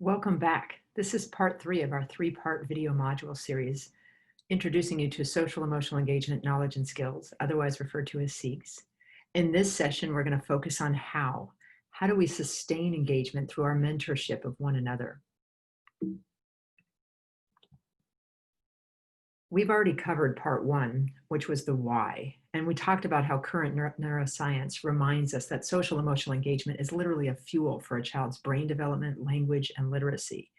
Welcome back. This is part three of our three-part video module series, introducing you to social emotional engagement, knowledge, and skills, otherwise referred to as SEEKs. In this session, we're going to focus on how. How do we sustain engagement through our mentorship of one another? We've already covered part one, which was the why, and we talked about how current neuroscience reminds us that social emotional engagement is literally a fuel for a child's brain development, language, and literacy.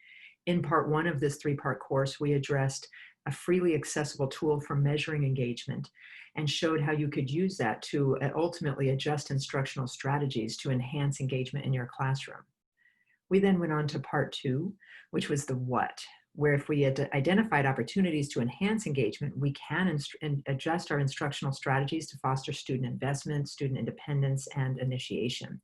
In part one of this three-part course, we addressed a freely accessible tool for measuring engagement and showed how you could use that to ultimately adjust instructional strategies to enhance engagement in your classroom. We then went on to part two, which was the what, where if we had identified opportunities to enhance engagement, we can adjust our instructional strategies to foster student investment, student independence, and initiation.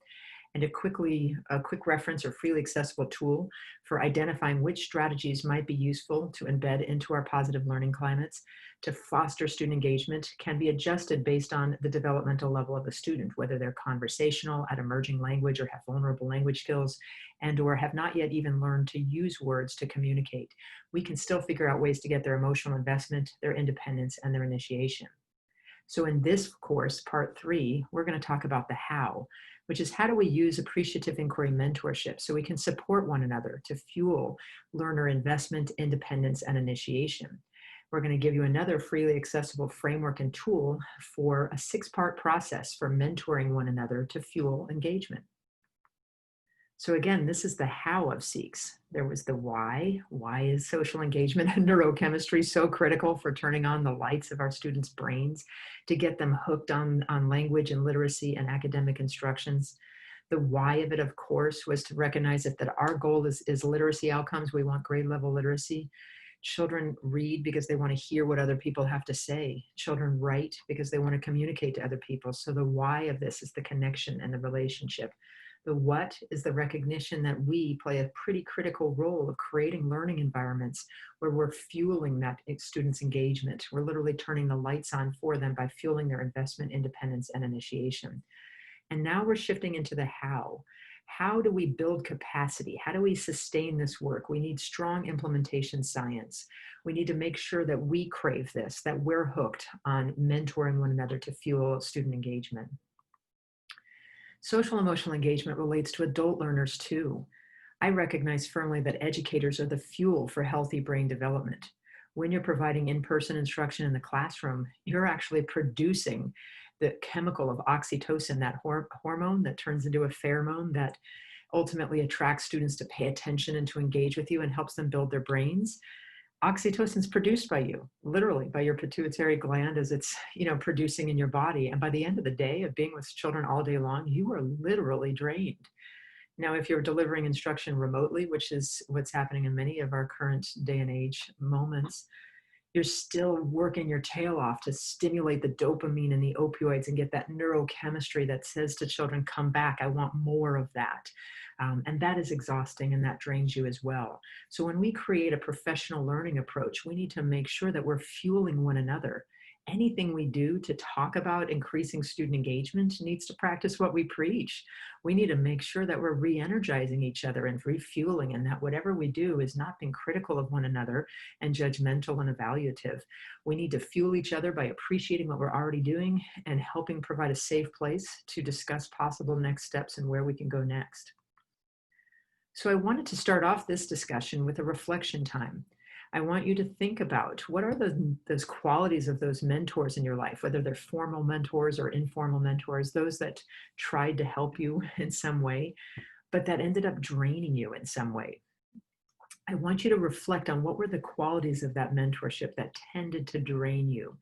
And a quick reference or freely accessible tool for identifying which strategies might be useful to embed into our positive learning climates to foster student engagement can be adjusted based on the developmental level of the student, whether they're conversational, at emerging language, or have vulnerable language skills, and or have not yet even learned to use words to communicate. We can still figure out ways to get their emotional investment, their independence, and their initiation. So in this course, part three, we're going to talk about the how, which is how do we use appreciative inquiry mentorship so we can support one another to fuel learner investment, independence, and initiation. We're going to give you another freely accessible framework and tool for a six-part process for mentoring one another to fuel engagement. So again, this is the how of SEEKs. There was the why. Why is social engagement and neurochemistry so critical for turning on the lights of our students' brains to get them hooked on language and literacy and academic instructions? The why of it, of course, was to recognize that our goal is literacy outcomes. We want grade level literacy. Children read because they want to hear what other people have to say. Children write because they want to communicate to other people. So the why of this is the connection and the relationship. The what is the recognition that we play a pretty critical role of creating learning environments where we're fueling that students' engagement. We're literally turning the lights on for them by fueling their investment, independence, and initiation. And now we're shifting into the how. How do we build capacity? How do we sustain this work? We need strong implementation science. We need to make sure that we crave this, that we're hooked on mentoring one another to fuel student engagement. Social emotional engagement relates to adult learners too. I recognize firmly that educators are the fuel for healthy brain development. When you're providing in-person instruction in the classroom, you're actually producing the chemical of oxytocin, that hormone that turns into a pheromone that ultimately attracts students to pay attention and to engage with you and helps them build their brains. Oxytocin is produced by you, literally by your pituitary gland as it's, producing in your body. And by the end of the day of being with children all day long, you are literally drained. Now, if you're delivering instruction remotely, which is what's happening in many of our current day and age moments, you're still working your tail off to stimulate the dopamine and the opioids and get that neurochemistry that says to children, come back, I want more of that. And that is exhausting and that drains you as well. So when we create a professional learning approach, we need to make sure that we're fueling one another. Anything we do to talk about increasing student engagement needs to practice what we preach. We need to make sure that we're re-energizing each other and refueling, and that whatever we do is not being critical of one another and judgmental and evaluative. We need to fuel each other by appreciating what we're already doing and helping provide a safe place to discuss possible next steps and where we can go next. So I wanted to start off this discussion with a reflection time. I want you to think about what are those qualities of those mentors in your life, whether they're formal mentors or informal mentors, those that tried to help you in some way, but that ended up draining you in some way. I want you to reflect on what were the qualities of that mentorship that tended to drain you,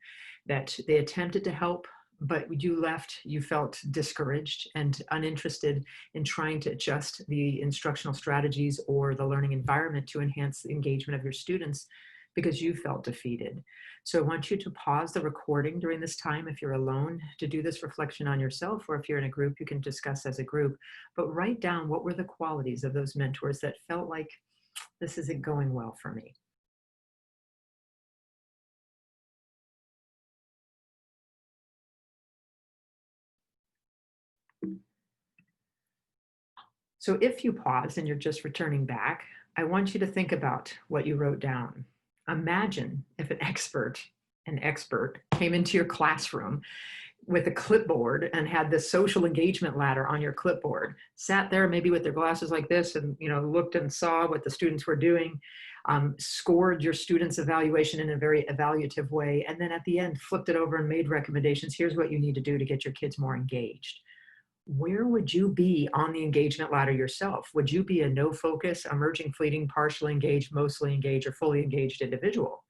that they attempted to help, but you left, you felt discouraged and uninterested in trying to adjust the instructional strategies or the learning environment to enhance the engagement of your students because you felt defeated. So I want you to pause the recording during this time if you're alone to do this reflection on yourself, or if you're in a group, you can discuss as a group, but write down what were the qualities of those mentors that felt like this isn't going well for me. So if you pause and you're just returning back, I want you to think about what you wrote down. Imagine if an expert came into your classroom with a clipboard and had this social engagement ladder on your clipboard, sat there maybe with their glasses like this and looked and saw what the students were doing, scored your students' evaluation in a very evaluative way, and then at the end flipped it over and made recommendations. Here's what you need to do to get your kids more engaged. Where would you be on the engagement ladder yourself? Would you be a no focus, emerging, fleeting, partially engaged, mostly engaged, or fully engaged individual?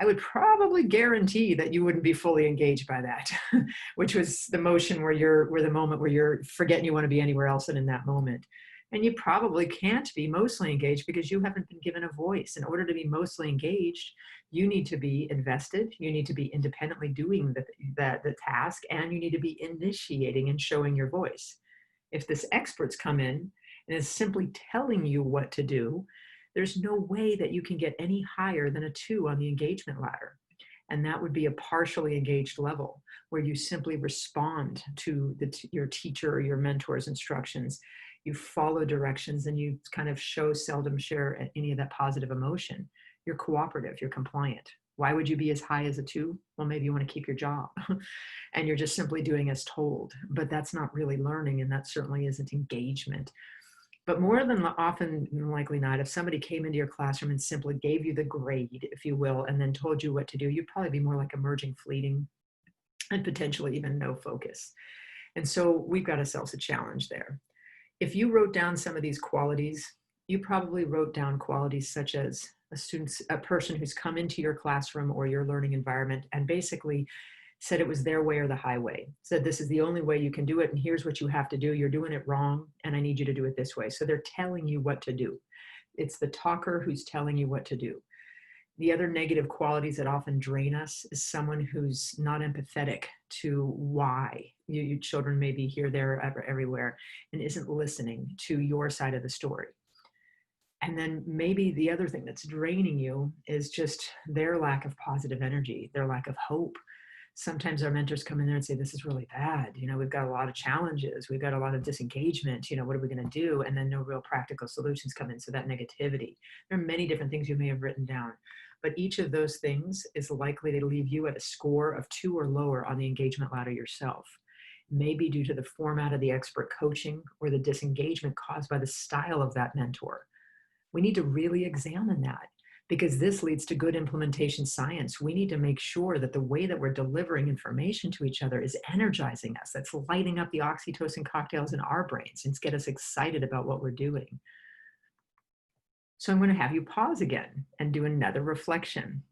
I would probably guarantee that you wouldn't be fully engaged by that, which was the motion where the moment where you're forgetting you want to be anywhere else than in that moment. And you probably can't be mostly engaged because you haven't been given a voice. In order to be mostly engaged, you need to be invested, you need to be independently doing the task, and you need to be initiating and showing your voice. If this expert's come in and is simply telling you what to do, there's no way that you can get any higher than a 2 on the engagement ladder. And that would be a partially engaged level where you simply respond to your teacher or your mentor's instructions. You follow directions and you kind of seldom share any of that positive emotion. You're cooperative, you're compliant. Why would you be as high as a 2? Well, maybe you want to keep your job and you're just simply doing as told, but that's not really learning, and that certainly isn't engagement. But more than often than likely not, if somebody came into your classroom and simply gave you the grade, if you will, and then told you what to do, you'd probably be more like emerging, fleeting, and potentially even no focus. And so we've got ourselves a challenge there. If you wrote down some of these qualities, you probably wrote down qualities such as a person who's come into your classroom or your learning environment and basically said it was their way or the highway, said this is the only way you can do it and here's what you have to do. You're doing it wrong and I need you to do it this way. So they're telling you what to do. It's the talker who's telling you what to do. The other negative qualities that often drain us is someone who's not empathetic to why you children may be here, there, everywhere, and isn't listening to your side of the story. And then maybe the other thing that's draining you is just their lack of positive energy, their lack of hope. Sometimes our mentors come in there and say, this is really bad. We've got a lot of challenges. We've got a lot of disengagement. What are we going to do? And then no real practical solutions come in. So that negativity, there are many different things you may have written down, but each of those things is likely to leave you at a score of 2 or lower on the engagement ladder yourself. Maybe due to the format of the expert coaching or the disengagement caused by the style of that mentor. We need to really examine that, because this leads to good implementation science. We need to make sure that the way that we're delivering information to each other is energizing us. That's lighting up the oxytocin cocktails in our brains and get us excited about what we're doing. So I'm going to have you pause again and do another reflection.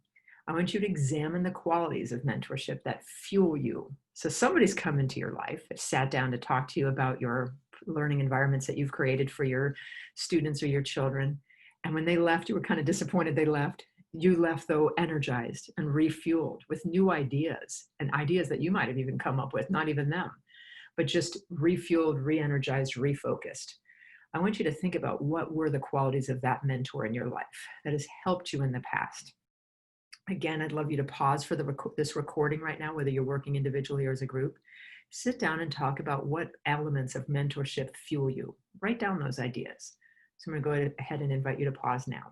I want you to examine the qualities of mentorship that fuel you. So somebody's come into your life, sat down to talk to you about your learning environments that you've created for your students or your children. And when they left, you were kind of disappointed they left. You left, though, energized and refueled with new ideas, and ideas that you might have even come up with, not even them, but just refueled, re-energized, refocused. I want you to think about what were the qualities of that mentor in your life that has helped you in the past. Again, I'd love you to pause for this recording right now, whether you're working individually or as a group. Sit down and talk about what elements of mentorship fuel you. Write down those ideas. So I'm going to go ahead and invite you to pause now.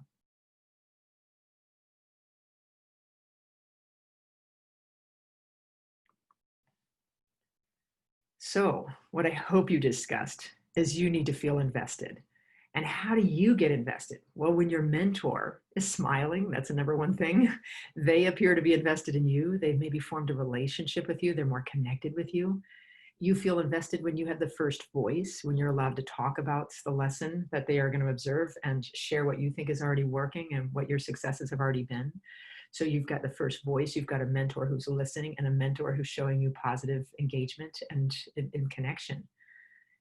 So what I hope you discussed is you need to feel invested. And how do you get invested? Well, when your mentor is smiling, that's the number one thing. They appear to be invested in you. They've maybe formed a relationship with you. They're more connected with you. You feel invested when you have the first voice, when you're allowed to talk about the lesson that they are going to observe and share what you think is already working and what your successes have already been. So you've got the first voice, you've got a mentor who's listening and a mentor who's showing you positive engagement and in connection.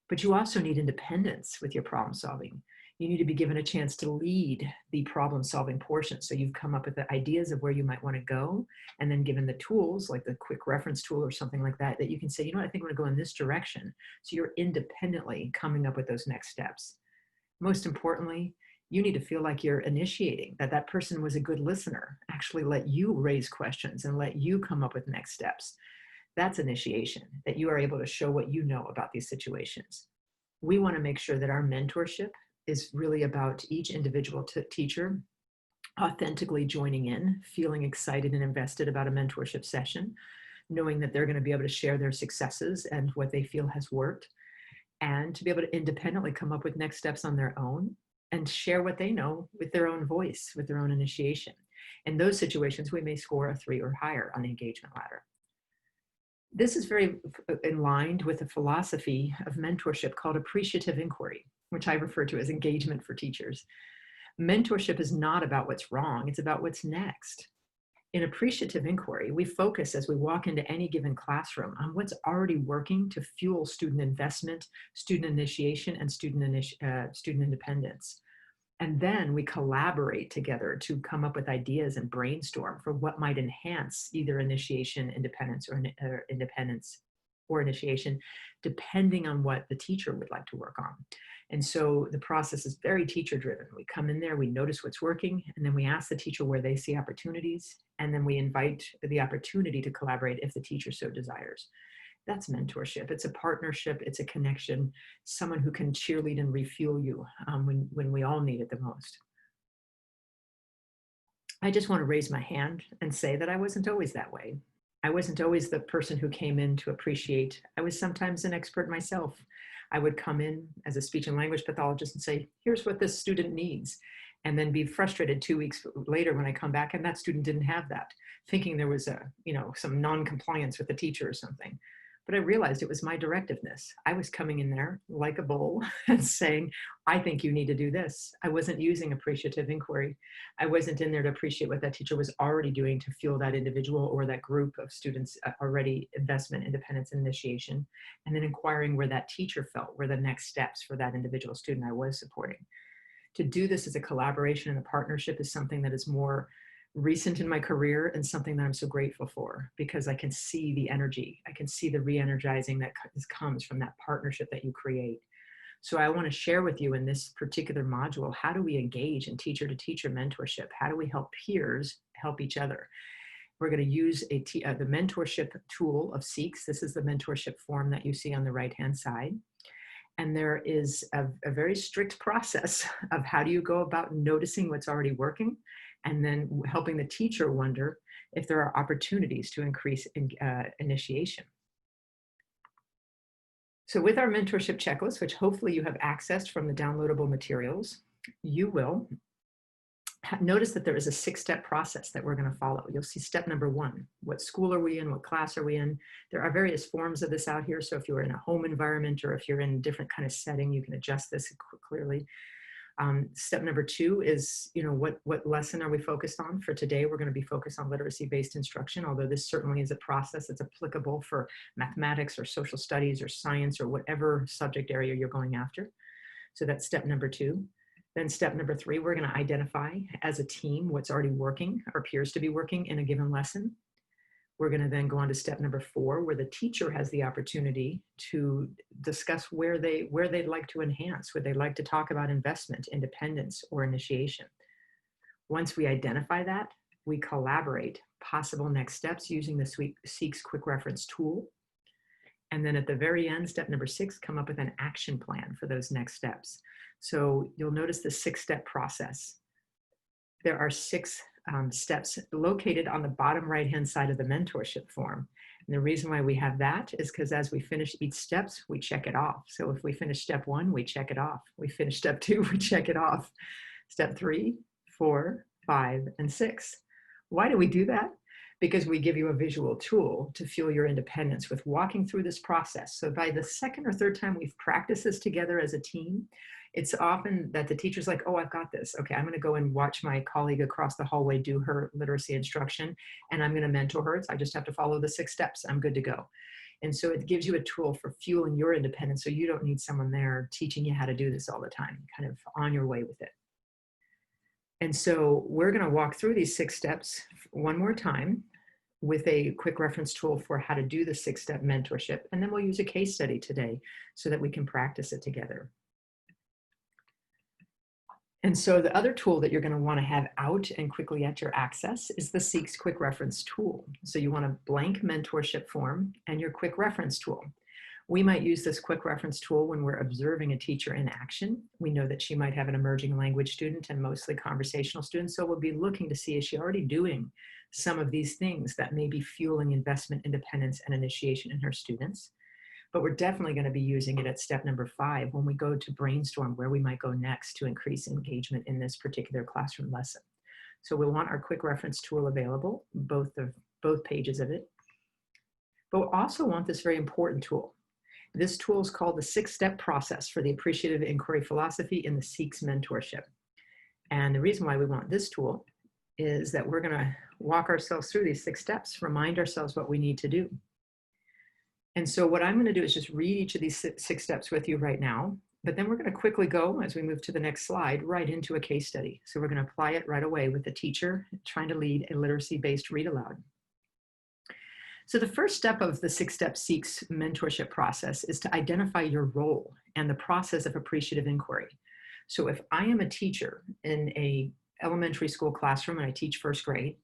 But you also need independence with your problem solving. You need to be given a chance to lead the problem solving portion. So you've come up with the ideas of where you might want to go, and then given the tools like the quick reference tool or something like that, that you can say, you know what, I think I'm going to go in this direction. So you're independently coming up with those next steps. Most importantly, you need to feel like you're initiating, that that person was a good listener, actually let you raise questions and let you come up with next steps. That's initiation, that you are able to show what you know about these situations. We want to make sure that our mentorship is really about each individual teacher authentically joining in, feeling excited and invested about a mentorship session, knowing that they're going to be able to share their successes and what they feel has worked, and to be able to independently come up with next steps on their own and share what they know with their own voice, with their own initiation. In those situations, we may score a 3 or higher on the engagement ladder. This is very in line with a philosophy of mentorship called appreciative inquiry, which I refer to as engagement for teachers. Mentorship is not about what's wrong, it's about what's next. In appreciative inquiry, we focus as we walk into any given classroom on what's already working to fuel student investment, student initiation, and student independence. And then we collaborate together to come up with ideas and brainstorm for what might enhance either initiation, independence, or independence or initiation, depending on what the teacher would like to work on. And so the process is very teacher driven. We come in there, we notice what's working, and then we ask the teacher where they see opportunities, and then we invite the opportunity to collaborate if the teacher so desires. That's mentorship. It's a partnership, it's a connection, someone who can cheerlead and refuel you when we all need it the most. I just want to raise my hand and say that I wasn't always that way. I wasn't always the person who came in to appreciate. I was sometimes an expert myself. I would come in as a speech and language pathologist and say, here's what this student needs, and then be frustrated 2 weeks later when I come back and that student didn't have that, thinking there was some non-compliance with the teacher or something. But I realized it was my directiveness. I was coming in there like a bull and saying, I think you need to do this. I wasn't using appreciative inquiry. I wasn't in there to appreciate what that teacher was already doing to fuel that individual or that group of students already investment, independence, and initiation, and then inquiring where that teacher felt were the next steps for that individual student I was supporting. To do this as a collaboration and a partnership is something that is more recent in my career and something that I'm so grateful for, because I can see the energy. I can see the re-energizing that comes from that partnership that you create. So I want to share with you in this particular module, how do we engage in teacher-to-teacher mentorship? How do we help peers help each other? We're going to use the mentorship tool of SEEKS. This is the mentorship form that you see on the right-hand side. And there is a very strict process of how do you go about noticing what's already working, and then helping the teacher wonder if there are opportunities to increase initiation. So with our mentorship checklist, which hopefully you have accessed from the downloadable materials, you will notice that there is a 6-step process that we're going to follow. You'll see step number 1. What school are we in? What class are we in? There are various forms of this out here. So if you're in a home environment or if you're in a different kind of setting, you can adjust this clearly. Step number 2 is, what lesson are we focused on? For today, we're going to be focused on literacy-based instruction, although this certainly is a process that's applicable for mathematics or social studies or science or whatever subject area you're going after. So that's step number 2. Then step number 3, we're going to identify as a team what's already working or appears to be working in a given lesson. We're going to then go on to step number 4, where the teacher has the opportunity to discuss where they'd like to enhance, where they'd like to talk about investment, independence, or initiation. Once we identify that, we collaborate possible next steps using the SEEKS Quick Reference tool. And then at the very end, step number 6, come up with an action plan for those next steps. So you'll notice the 6-step process. There are 6 steps located on the bottom right-hand side of the mentorship form. And the reason why we have that is because as we finish each steps, we check it off. So if we finish step 1, we check it off. We finish step 2, we check it off. Step 3, 4, 5, and 6. Why do we do that? Because we give you a visual tool to fuel your independence with walking through this process. So by the second or third time we've practiced this together as a team, it's often that the teacher's like, oh, I've got this. Okay, I'm going to go and watch my colleague across the hallway do her literacy instruction, and I'm going to mentor her. I just have to follow the 6 steps. I'm good to go. And so it gives you a tool for fueling your independence, so you don't need someone there teaching you how to do this all the time, kind of on your way with it. And so we're going to walk through these 6 steps one more time with a quick reference tool for how to do the 6-step mentorship. And then we'll use a case study today so that we can practice it together. And so the other tool that you're going to want to have out and quickly at your access is the SEEKS Quick Reference tool. So you want a blank mentorship form and your quick reference tool. We might use this quick reference tool when we're observing a teacher in action. We know that she might have an emerging language student and mostly conversational students, so we'll be looking to see, is she already doing some of these things that may be fueling investment, independence, and initiation in her students? But we're definitely going to be using it at step number 5 when we go to brainstorm where we might go next to increase engagement in this particular classroom lesson. So we'll want our quick reference tool available, both pages of it. But we'll also want this very important tool. This tool is called the 6-step process for the appreciative inquiry philosophy in the SEEKS mentorship. And the reason why we want this tool is that we're going to walk ourselves through these 6 steps, remind ourselves what we need to do. And so what I'm going to do is just read each of these 6 steps with you right now, but then we're going to quickly go, as we move to the next slide, right into a case study. So we're going to apply it right away with the teacher trying to lead a literacy-based read aloud. So the first step of the 6-step SEEKS mentorship process is to identify your role and the process of appreciative inquiry. So if I am a teacher in a elementary school classroom and I teach first grade,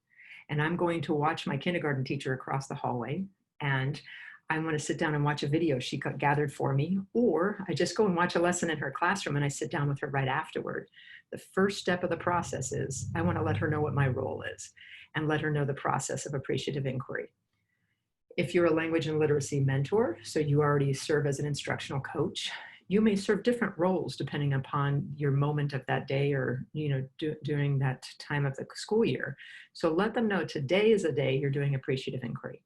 and I'm going to watch my kindergarten teacher across the hallway, and I want to sit down and watch a video she gathered for me, or I just go and watch a lesson in her classroom and I sit down with her right afterward. The first step of the process is I want to let her know what my role is and let her know the process of appreciative inquiry. If you're a language and literacy mentor, so you already serve as an instructional coach, you may serve different roles depending upon your moment of that day or during that time of the school year. So let them know today is a day you're doing appreciative inquiry.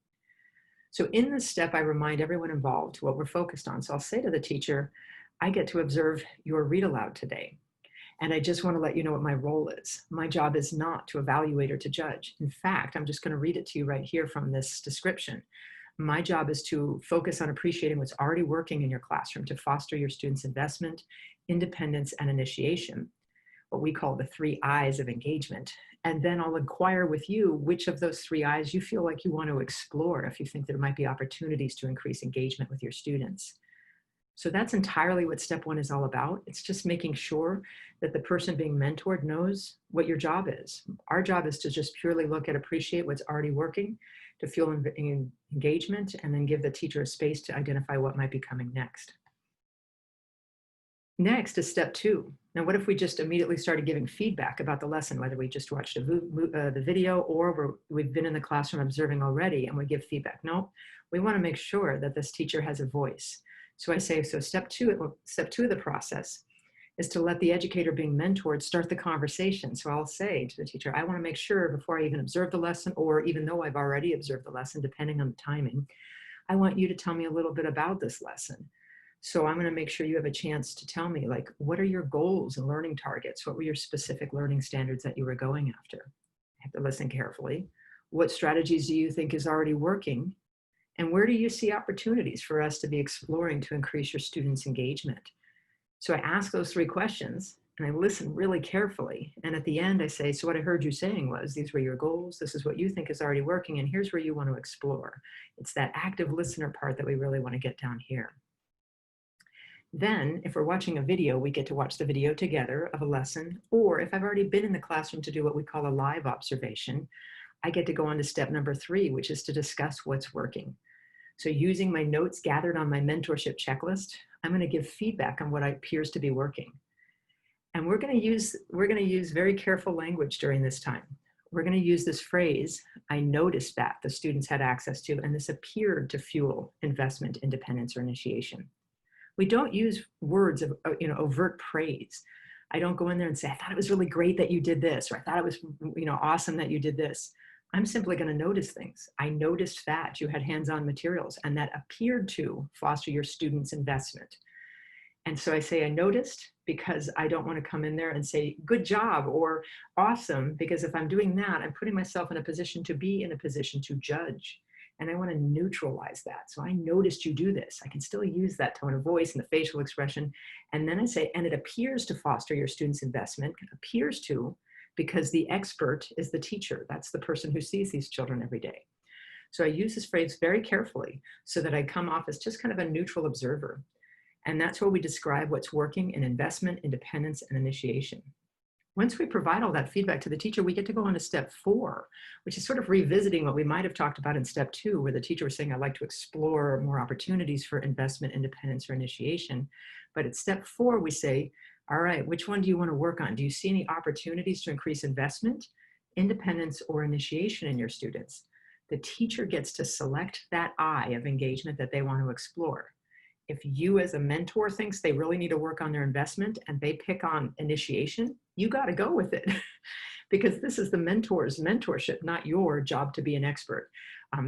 So in this step, I remind everyone involved what we're focused on. So I'll say to the teacher, I get to observe your read aloud today. And I just want to let you know what my role is. My job is not to evaluate or to judge. In fact, I'm just going to read it to you right here from this description. My job is to focus on appreciating what's already working in your classroom to foster your students' investment, independence, and initiation, what we call the 3 I's of engagement. And then I'll inquire with you which of those 3 I's you feel like you want to explore if you think there might be opportunities to increase engagement with your students. So that's entirely what step 1 is all about. It's just making sure that the person being mentored knows what your job is. Our job is to just purely look at, appreciate what's already working, to fuel engagement, and then give the teacher a space to identify what might be coming next. Next is step 2. Now, what if we just immediately started giving feedback about the lesson, whether we just watched the video or we've been in the classroom observing already and we give feedback? No, we want to make sure that this teacher has a voice. So I say, so step 2 of the process is to let the educator being mentored start the conversation. So I'll say to the teacher, I want to make sure before I even observe the lesson, or even though I've already observed the lesson, depending on the timing, I want you to tell me a little bit about this lesson. So I'm going to make sure you have a chance to tell me, like, what are your goals and learning targets? What were your specific learning standards that you were going after? I have to listen carefully. What strategies do you think is already working? And where do you see opportunities for us to be exploring to increase your students' engagement? So I ask those 3 questions and I listen really carefully. And at the end I say, so what I heard you saying was, these were your goals, this is what you think is already working, and here's where you want to explore. It's that active listener part that we really want to get down here. Then, if we're watching a video, we get to watch the video together of a lesson, or if I've already been in the classroom to do what we call a live observation, I get to go on to step number 3, which is to discuss what's working. So using my notes gathered on my mentorship checklist, I'm going to give feedback on what appears to be working. And we're going to use very careful language during this time. We're going to use this phrase, I noticed that the students had access to, and this appeared to fuel investment, independence, or initiation. We don't use words of overt praise. I don't go in there and say, I thought it was really great that you did this, or I thought it was awesome that you did this. I'm simply going to notice things. I noticed that you had hands-on materials and that appeared to foster your students' investment. And so I say I noticed because I don't want to come in there and say good job or awesome, because if I'm doing that, I'm putting myself in a position to be in a position to judge. And I want to neutralize that. So I noticed you do this. I can still use that tone of voice and the facial expression. And then I say, and it appears to foster your students' investment, appears to, because the expert is the teacher. That's the person who sees these children every day. So I use this phrase very carefully so that I come off as just kind of a neutral observer. And that's where we describe what's working in investment, independence, and initiation. Once we provide all that feedback to the teacher, we get to go on to step 4, which is sort of revisiting what we might have talked about in step 2, where the teacher was saying, I'd like to explore more opportunities for investment, independence, or initiation. But at step 4, we say, all right, which one do you want to work on? Do you see any opportunities to increase investment, independence, or initiation in your students? The teacher gets to select that I of engagement that they want to explore. If you as a mentor thinks they really need to work on their investment and they pick on initiation, you got to go with it because this is the mentor's mentorship, not your job to be an expert.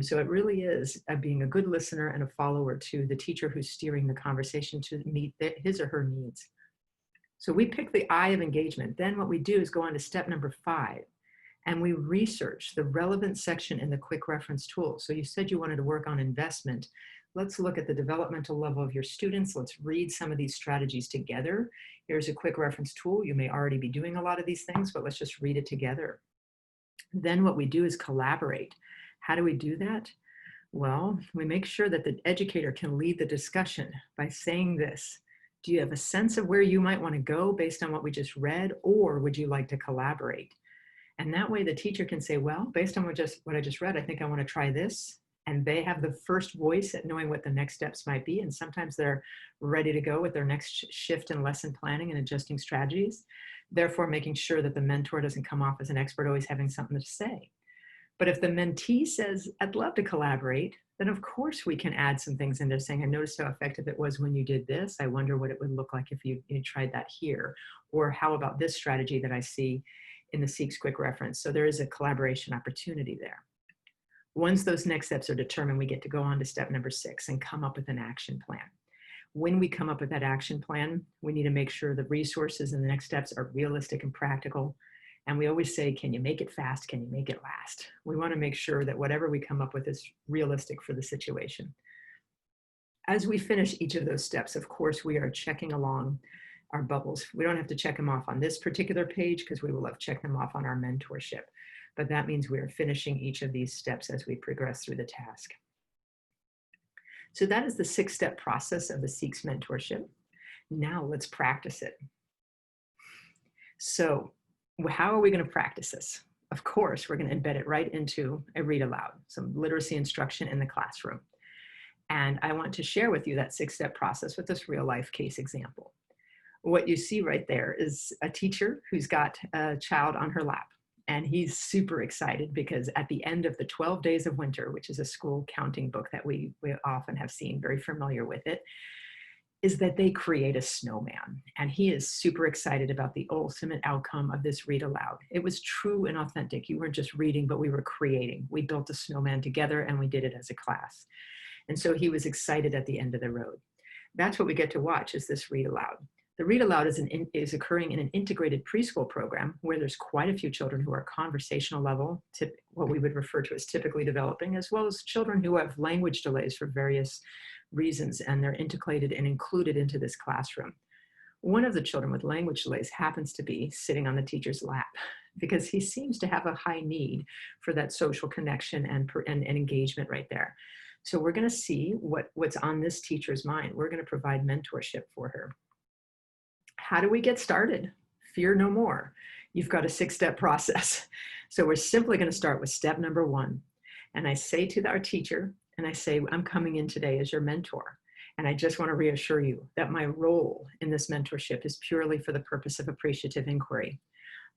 So it really is being a good listener and a follower to the teacher who's steering the conversation to meet his or her needs. So we pick the I of engagement. Then what we do is go on to step number 5, and we research the relevant section in the quick reference tool. So you said you wanted to work on investment. Let's look at the developmental level of your students. Let's read some of these strategies together. Here's a quick reference tool. You may already be doing a lot of these things, but let's just read it together. Then what we do is collaborate. How do we do that? Well, we make sure that the educator can lead the discussion by saying this. Do you have a sense of where you might want to go based on what we just read, or would you like to collaborate? And that way the teacher can say, well, based on what I just read, I think I want to try this. And they have the first voice at knowing what the next steps might be. And sometimes they're ready to go with their next shift in lesson planning and adjusting strategies, therefore making sure that the mentor doesn't come off as an expert always having something to say. But if the mentee says, I'd love to collaborate, then of course we can add some things in there saying, I noticed how effective it was when you did this. I wonder what it would look like if you tried that here. Or how about this strategy that I see in the SEEKS quick reference? So there is a collaboration opportunity there. Once those next steps are determined, we get to go on to step number 6 and come up with an action plan. When we come up with that action plan, we need to make sure the resources and the next steps are realistic and practical. And we always say, can you make it fast? Can you make it last? We want to make sure that whatever we come up with is realistic for the situation. As we finish each of those steps, of course, we are checking along our bubbles. We don't have to check them off on this particular page because we will have checked them off on our mentorship. But that means we are finishing each of these steps as we progress through the task. So that is the 6-step process of the SEEKS mentorship. Now let's practice it. So how are we going to practice this? Of course, we're going to embed it right into a read aloud, some literacy instruction in the classroom. And I want to share with you that 6-step process with this real life case example. What you see right there is a teacher who's got a child on her lap. And he's super excited because at the end of the 12 Days of Winter, which is a school counting book that we often have seen, very familiar with it, is that they create a snowman. And he is super excited about the ultimate outcome of this read aloud. It was true and authentic. You weren't just reading, but we were creating. We built a snowman together and we did it as a class. And so he was excited at the end of the road. That's what we get to watch, is this read aloud. The read aloud is occurring in an integrated preschool program where there's quite a few children who are conversational level, what we would refer to as typically developing, as well as children who have language delays for various reasons, and they're integrated and included into this classroom. One of the children with language delays happens to be sitting on the teacher's lap because he seems to have a high need for that social connection and engagement right there. So we're going to see what's on this teacher's mind. We're going to provide mentorship for her. How do we get started? Fear no more. You've got a 6-step process. So we're simply going to start with step number 1. And I say to our teacher, and I say, I'm coming in today as your mentor. And I just want to reassure you that my role in this mentorship is purely for the purpose of appreciative inquiry.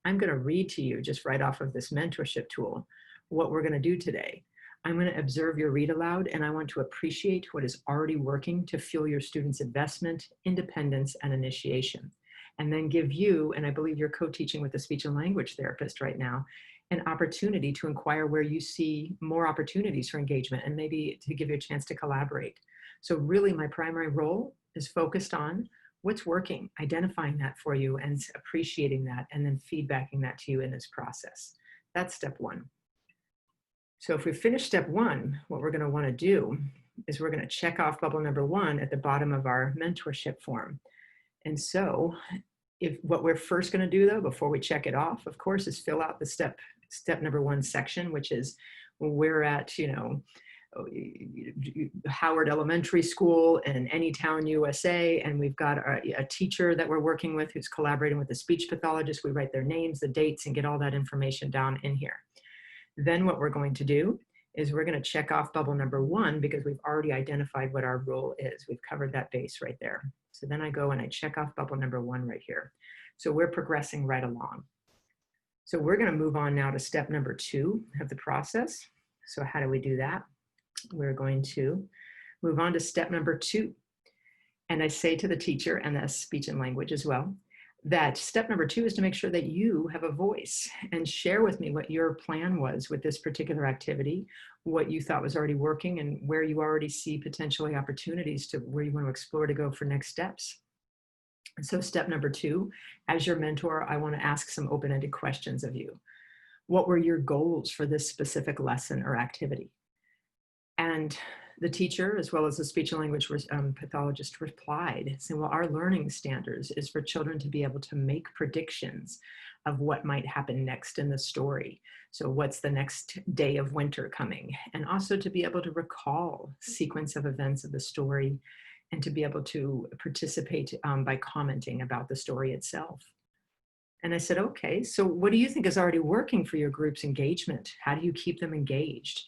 I'm going to read to you just right off of this mentorship tool what we're going to do today. I'm going to observe your read aloud, and I want to appreciate what is already working to fuel your students' investment, independence, and initiation. And then give you, and I believe you're co-teaching with a speech and language therapist right now, an opportunity to inquire where you see more opportunities for engagement and maybe to give you a chance to collaborate. So really my primary role is focused on what's working, identifying that for you and appreciating that, and then feedbacking that to you in this process. That's step 1. So if we finish step 1, what we're going to want to do is we're going to check off bubble number 1 at the bottom of our mentorship form. And so what we're first going to do, though, before we check it off, of course, is fill out the step number 1 section, which is we're at, Howard Elementary School in Anytown, USA, and we've got a teacher that we're working with who's collaborating with a speech pathologist. We write their names, the dates, and get all that information down in here. Then what we're going to do is we're going to check off bubble number 1 because we've already identified what our role is. We've covered that base right there. So then I go and I check off bubble number 1 right here. So we're progressing right along. So we're going to move on now to step number 2 of the process. So how do we do that? We're going to move on to step number 2. And I say to the teacher, and that's speech and language as well, that step number 2 is to make sure that you have a voice and share with me what your plan was with this particular activity, what you thought was already working, and where you already see potentially opportunities to where you want to explore to go for next steps. And so step number 2, as your mentor, I want to ask some open-ended questions of you. What were your goals for this specific lesson or activity? And the teacher, as well as the speech and language pathologist, replied, saying, well, our learning standards is for children to be able to make predictions of what might happen next in the story. So what's the next day of winter coming? And also to be able to recall sequence of events of the story and to be able to participate by commenting about the story itself. And I said, okay, so what do you think is already working for your group's engagement? How do you keep them engaged?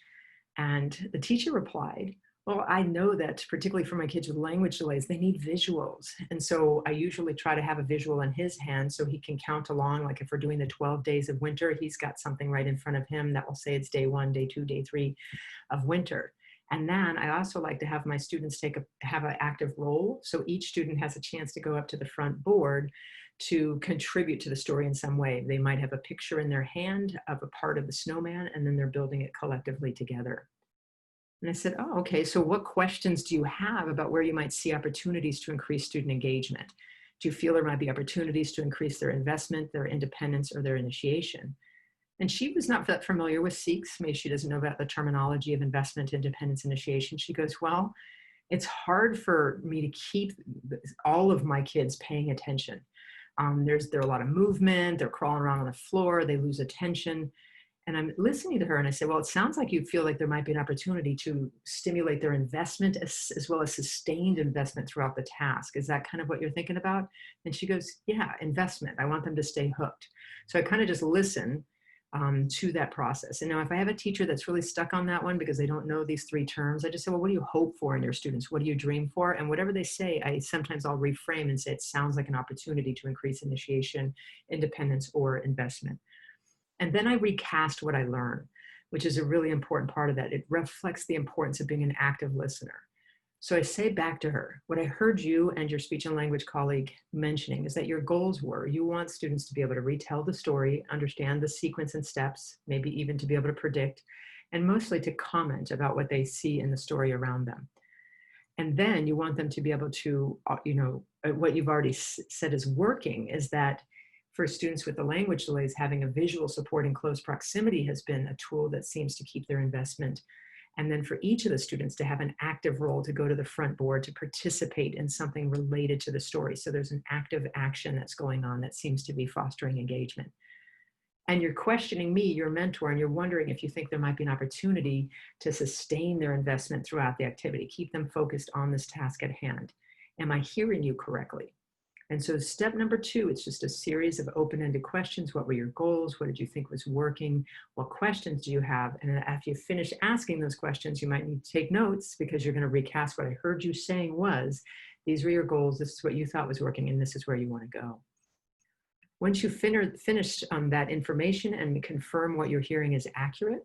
And the teacher replied, well, I know that particularly for my kids with language delays, they need visuals. And so I usually try to have a visual in his hand so he can count along. Like if we're doing the 12 days of winter, he's got something right in front of him that will say it's day 1, day 2, day 3 of winter. And then I also like to have my students have an active role. So each student has a chance to go up to the front board to contribute to the story in some way. They might have a picture in their hand of a part of the snowman, and then they're building it collectively together. And I said, oh, okay, so what questions do you have about where you might see opportunities to increase student engagement? Do you feel there might be opportunities to increase their investment, their independence, or their initiation? And she was not that familiar with SEEKs. Maybe she doesn't know about the terminology of investment, independence, initiation. She goes, well, it's hard for me to keep all of my kids paying attention. There's a lot of movement, they're crawling around on the floor, they lose attention. And I'm listening to her and I say, well, it sounds like you feel like there might be an opportunity to stimulate their investment as well as sustained investment throughout the task. Is that kind of what you're thinking about? And she goes, yeah, investment. I want them to stay hooked. So I kind of just listen to that process. And now if I have a teacher that's really stuck on that one because they don't know these 3 terms, I just say, well, what do you hope for in your students? What do you dream for? And whatever they say, I'll reframe and say, it sounds like an opportunity to increase initiation, independence, or investment. And then I recast what I learn, which is a really important part of that. It reflects the importance of being an active listener. So I say back to her, what I heard you and your speech and language colleague mentioning is that your goals were, you want students to be able to retell the story, understand the sequence and steps, maybe even to be able to predict, and mostly to comment about what they see in the story around them. And then you want them to be able to, what you've already said is working is that for students with the language delays, having a visual support in close proximity has been a tool that seems to keep their investment. And then for each of the students to have an active role to go to the front board to participate in something related to the story. So there's an active action that's going on that seems to be fostering engagement. And you're questioning me, your mentor, and you're wondering if you think there might be an opportunity to sustain their investment throughout the activity, keep them focused on this task at hand. Am I hearing you correctly? And so step number 2, it's just a series of open-ended questions. What were your goals? What did you think was working? What questions do you have? And after you finish asking those questions, you might need to take notes because you're going to recast what I heard you saying was, these were your goals, this is what you thought was working, and this is where you want to go. Once you finish that information and confirm what you're hearing is accurate,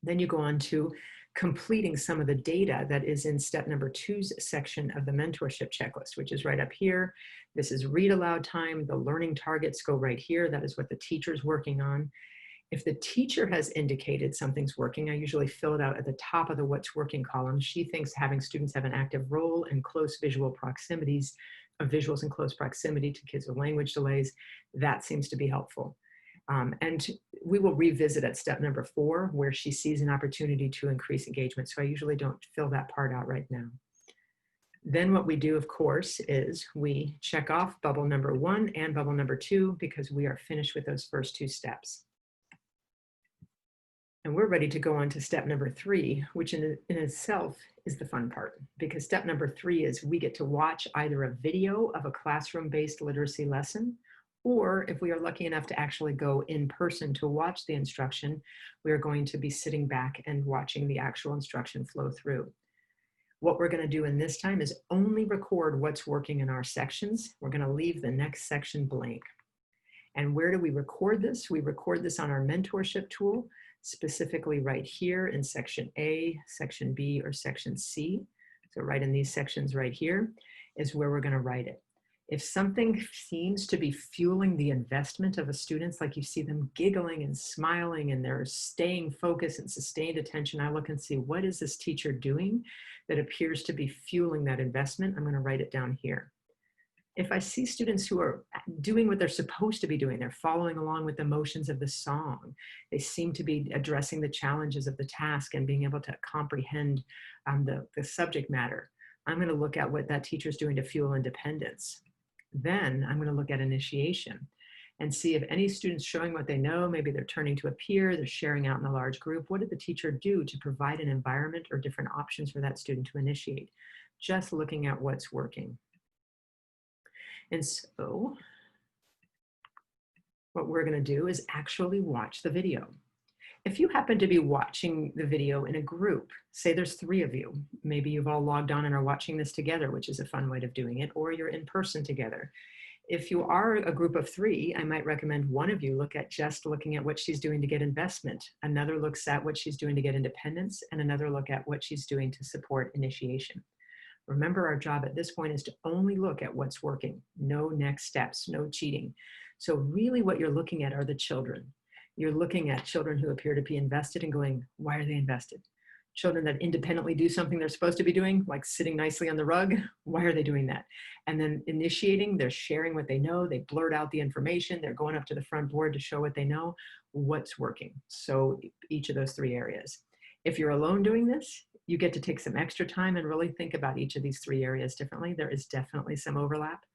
then you go on to completing some of the data that is in step number 2's section of the mentorship checklist, which is right up here. This is read aloud time. The learning targets go right here. That is what the teacher's working on. If the teacher has indicated something's working, I usually fill it out at the top of the what's working column. She thinks having students have an active role in close visual proximities, visuals in close proximity to kids with language delays, that seems to be helpful. And we will revisit at step number 4 where she sees an opportunity to increase engagement. So I usually don't fill that part out right now. Then what we do, of course, is we check off bubble number 1 and bubble number 2 because we are finished with those first 2 steps. And we're ready to go on to step number 3, which in itself is the fun part, because step number 3 is we get to watch either a video of a classroom-based literacy lesson, or if we are lucky enough to actually go in person to watch the instruction, we are going to be sitting back and watching the actual instruction flow through. What we're going to do in this time is only record what's working in our sections. We're going to leave the next section blank. And where do we record this? We record this on our mentorship tool, specifically right here in section A, section B, or section C. So right in these sections right here is where we're going to write it. If something seems to be fueling the investment of a student, like you see them giggling and smiling and they're staying focused and sustained attention, I look and see, what is this teacher doing that appears to be fueling that investment? I'm going to write it down here. If I see students who are doing what they're supposed to be doing, they're following along with the motions of the song, they seem to be addressing the challenges of the task and being able to comprehend the subject matter, I'm going to look at what that teacher is doing to fuel independence. Then I'm going to look at initiation and see if any students showing what they know, maybe they're turning to a peer, they're sharing out in a large group, what did the teacher do to provide an environment or different options for that student to initiate? Just looking at what's working. And so what we're going to do is actually watch the video. If you happen to be watching the video in a group, say there's 3 of you, maybe you've all logged on and are watching this together, which is a fun way of doing it, or you're in person together. If you are a group of 3, I might recommend one of you look at just looking at what she's doing to get investment. Another looks at what she's doing to get independence, and another look at what she's doing to support initiation. Remember, our job at this point is to only look at what's working. No next steps, no cheating. So really what you're looking at are the children. You're looking at children who appear to be invested and going, why are they invested? Children that independently do something they're supposed to be doing, like sitting nicely on the rug, why are they doing that? And then initiating, they're sharing what they know, they blurt out the information, they're going up to the front board to show what they know, what's working. So each of those 3 areas. If you're alone doing this, you get to take some extra time and really think about each of these 3 areas differently. There is definitely some overlap,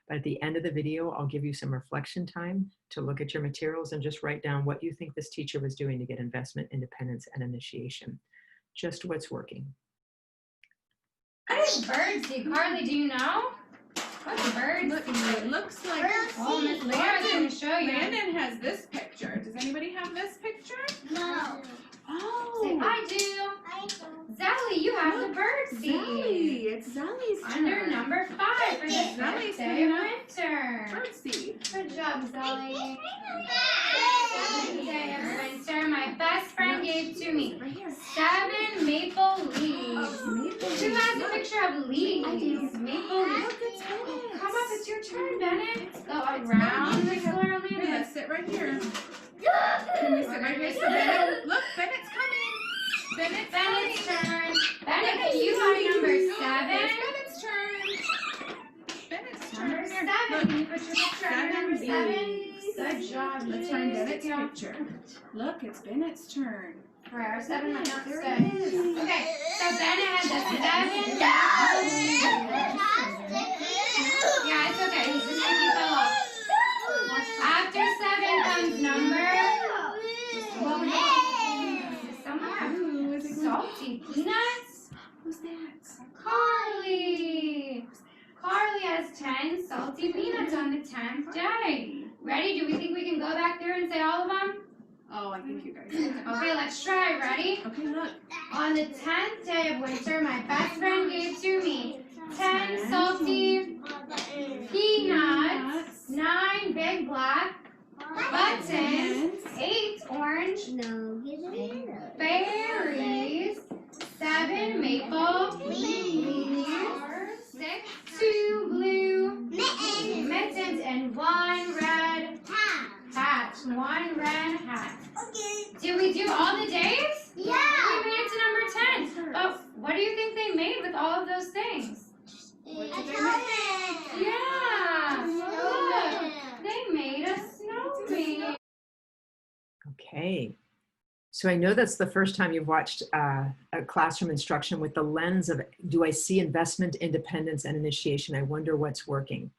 but at the end of the video, I'll give you some reflection time to look at your materials and just write down what you think this teacher was doing to get investment, independence, and initiation. Just what's working. What is birdseed? Carly, do you know? What's birdseed? It looks like Oh, Miss Lyra's going to show you. Landon has this picture. Does anybody have this picture? No. Oh, Say, I do. Zally, you have the birdseed. Zally. It's Zally's turn. Under number 5 for the Zally's birthday of coming up. winter. Birdseed. Good job, Zally. Birthday of winter, my best friend gave to me. Right here. 7 maple leaves. Maple Who has a picture of leaves? I do. Maple leaves. Look, it's Bennett. Come up, it's your turn, Bennett. Go around the floor, Here, Landon. let's sit right here. Can we sit right here? So Bennett, look, Bennett's coming. Bennett's Bennett's coming. turn. Bennett, can you find number 7? Bennett's turn. Bennett's turn. Number Here, 7. look. Can you put your picture under number 7? Good job. Let's find Bennett's picture. Look, it's Bennett's turn. For our 7 months. There Good. it is. Okay, so Bennett had the 7. Yeah, it's okay. His sticky fell off. After 7 comes number. Well, somewhere. Ooh, is it going? Salty peanuts. Who's that? Carly. Carly has 10 salty peanuts on the 10th day. Ready? Do we think we can go back through and say all of them? Oh, I think you guys. Okay, let's try. Ready? Okay, look. On the 10th day of winter, my best friend gave to me 10 salty peanuts, 9 big black buttons, 8 orange berries, 7 maple leaves, 2 blue mittens, and 1 red hat. 1 red hat. Did we do all the days? Yeah. We made it to number 10. But what do you think they made with all of those things? Yeah. Look, they made a snowman. Okay. So I know that's the first time you've watched a classroom instruction with the lens of, do I see investment, independence, and initiation? I wonder what's working.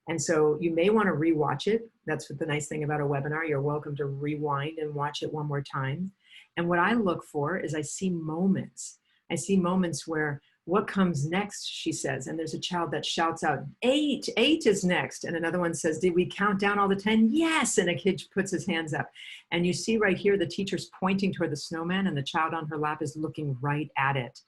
And so you may want to rewatch it. That's what the nice thing about a webinar. You're welcome to rewind and watch it one more time. And what I look for is I see moments. I see moments where what comes next, she says, and there's a child that shouts out, 8, 8 is next. And another one says, did we count down all the 10? Yes. And a kid puts his hands up. And you see right here, the teacher's pointing toward the snowman and the child on her lap is looking right at it.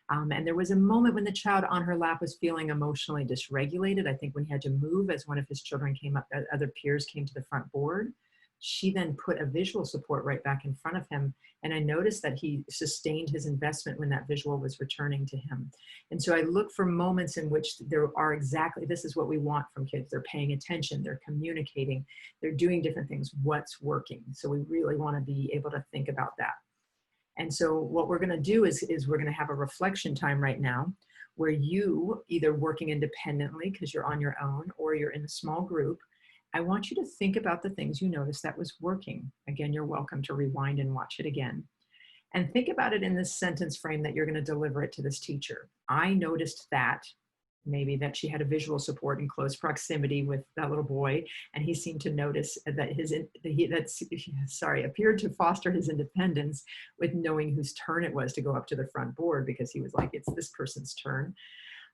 And there was a moment when the child on her lap was feeling emotionally dysregulated. I think when he had to move as one of his children came up, other peers came to the front board. She then put a visual support right back in front of him. And I noticed that he sustained his investment when that visual was returning to him. And so I look for moments in which there are exactly, this is what we want from kids. They're paying attention, they're communicating, they're doing different things, what's working. So we really want to be able to think about that. And so what we're going to do is we're going to have a reflection time right now where you, either working independently because you're on your own or you're in a small group, I want you to think about the things you noticed that was working. Again, you're welcome to rewind and watch it again. And think about it in this sentence frame that you're going to deliver it to this teacher. I noticed that, maybe that she had a visual support in close proximity with that little boy, and he seemed to notice that appeared to foster his independence with knowing whose turn it was to go up to the front board, because he was like, it's this person's turn.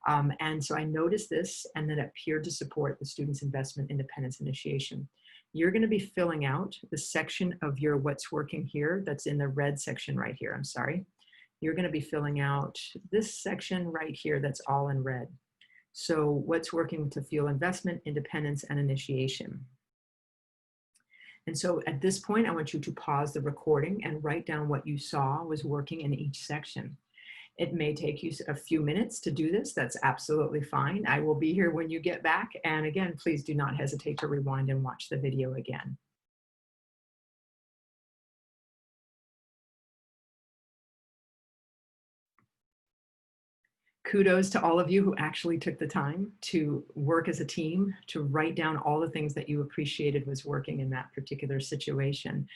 And so I noticed this, and then it appeared to support the student's investment, independence, initiation. You're going to be filling out the section of your what's working here that's in the red section right here. I'm sorry. You're going to be filling out this section right here that's all in red. So what's working to fuel investment, independence, and initiation. And so at this point, I want you to pause the recording and write down what you saw was working in each section. It may take you a few minutes to do this. That's absolutely fine. I will be here when you get back. And again, please do not hesitate to rewind and watch the video again. Kudos to all of you who actually took the time to work as a team, to write down all the things that you appreciated was working in that particular situation.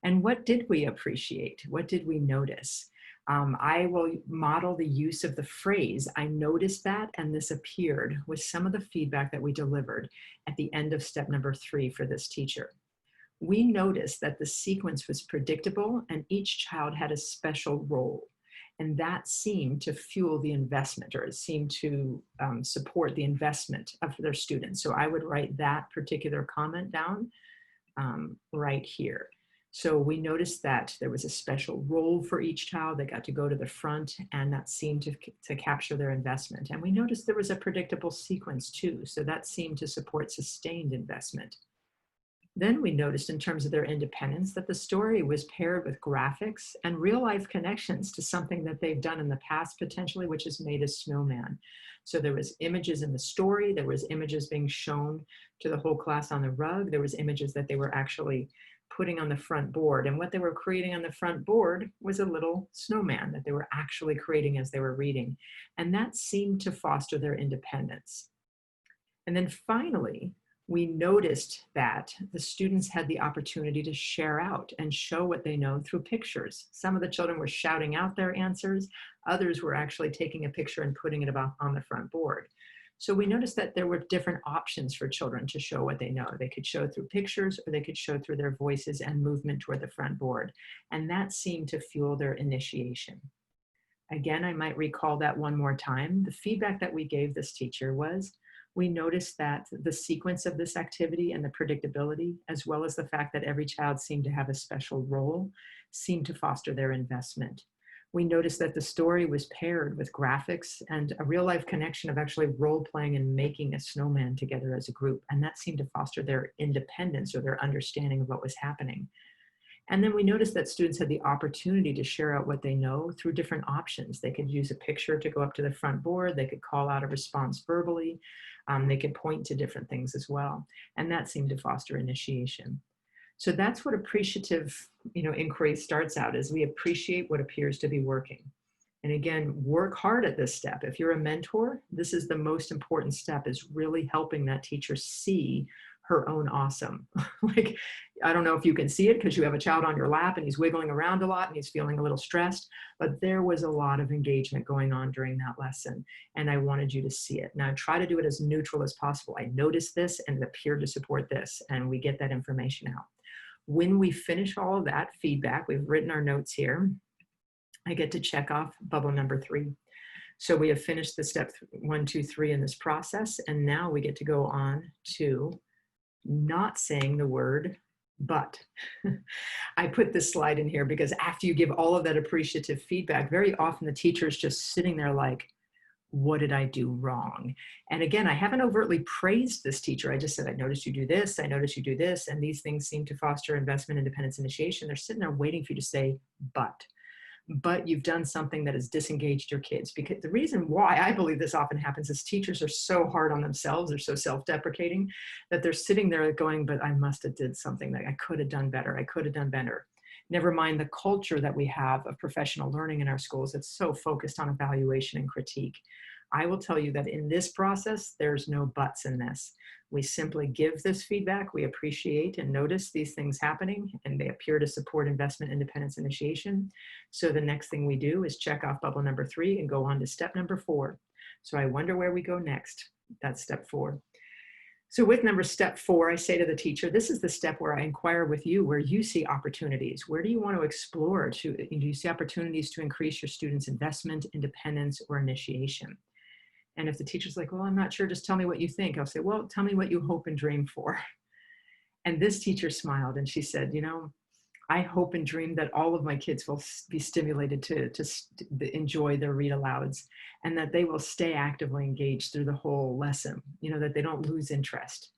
And what did we appreciate? What did we notice? I will model the use of the phrase, I noticed that, and this appeared, with some of the feedback that we delivered at the end of step number 3 for this teacher. We noticed that the sequence was predictable and each child had a special role. And that seemed to fuel the investment, or it seemed to support the investment of their students. So I would write that particular comment down right here. So we noticed that there was a special role for each child. They got to go to the front, and that seemed to capture their investment. And we noticed there was a predictable sequence too. So that seemed to support sustained investment. Then we noticed in terms of their independence that the story was paired with graphics and real life connections to something that they've done in the past potentially, which is made a snowman. So there was images in the story, there was images being shown to the whole class on the rug, there was images that they were actually putting on the front board. And what they were creating on the front board was a little snowman that they were actually creating as they were reading. And that seemed to foster their independence. And then finally, we noticed that the students had the opportunity to share out and show what they know through pictures. Some of the children were shouting out their answers. Others were actually taking a picture and putting it up on the front board. So we noticed that there were different options for children to show what they know. They could show through pictures, or they could show through their voices and movement toward the front board. And that seemed to fuel their initiation. Again, I might recall that one more time. The feedback that we gave this teacher was, we noticed that the sequence of this activity and the predictability, as well as the fact that every child seemed to have a special role, seemed to foster their investment. We noticed that the story was paired with graphics and a real life connection of actually role playing and making a snowman together as a group. And that seemed to foster their independence or their understanding of what was happening. And then we noticed that students had the opportunity to share out what they know through different options. They could use a picture to go up to the front board. They could call out a response verbally. They could point to different things as well. And that seemed to foster initiation. So that's what appreciative, inquiry starts out, is we appreciate what appears to be working. And again, work hard at this step. If you're a mentor, this is the most important step, is really helping that teacher see her own awesome. Like, I don't know if you can see it because you have a child on your lap and he's wiggling around a lot and he's feeling a little stressed, but there was a lot of engagement going on during that lesson. And I wanted you to see it. Now try to do it as neutral as possible. I noticed this and it appeared to support this, and we get that information out. When we finish all of that feedback, we've written our notes here, I get to check off bubble number 3. So we have finished the step 1, 2, 3 in this process, and now we get to go on to not saying the word but. I put this slide in here because after you give all of that appreciative feedback, very often the teacher is just sitting there like, what did I do wrong? And again, I haven't overtly praised this teacher. I just said, I noticed you do this, I noticed you do this, and these things seem to foster investment, independence, initiation. They're sitting there waiting for you to say, but you've done something that has disengaged your kids. Because the reason why I believe this often happens is teachers are so hard on themselves, they're so self-deprecating, that they're sitting there going, but I must have did something that I could have done better. I could have done better. Never mind the culture that we have of professional learning in our schools that's so focused on evaluation and critique. I will tell you that in this process, there's no buts in this. We simply give this feedback. We appreciate and notice these things happening, and they appear to support investment, independence, initiation. So the next thing we do is check off bubble number 3 and go on to step number 4. So I wonder where we go next. That's step 4. So with step 4, I say to the teacher, this is the step where I inquire with you, where you see opportunities. Where do you want to explore? Do you see opportunities to increase your students' investment, independence, or initiation? And if the teacher's like, well, I'm not sure, just tell me what you think. I'll say, well, tell me what you hope and dream for. And this teacher smiled and she said, you know, I hope and dream that all of my kids will be stimulated to enjoy their read alouds, and that they will stay actively engaged through the whole lesson, you know, that they don't lose interest.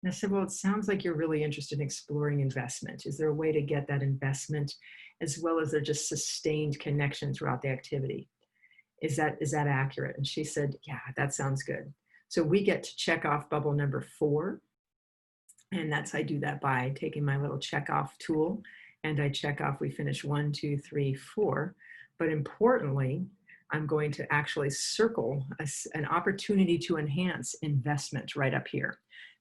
And I said, well, it sounds like you're really interested in exploring investment. Is there a way to get that investment as well as their just sustained connection throughout the activity? Is that accurate? And she said, yeah, that sounds good. So we get to check off bubble number 4. And I do that by taking my little check off tool, and I check off, we finish 1, 2, 3, 4. But importantly, I'm going to actually circle an opportunity to enhance investment right up here.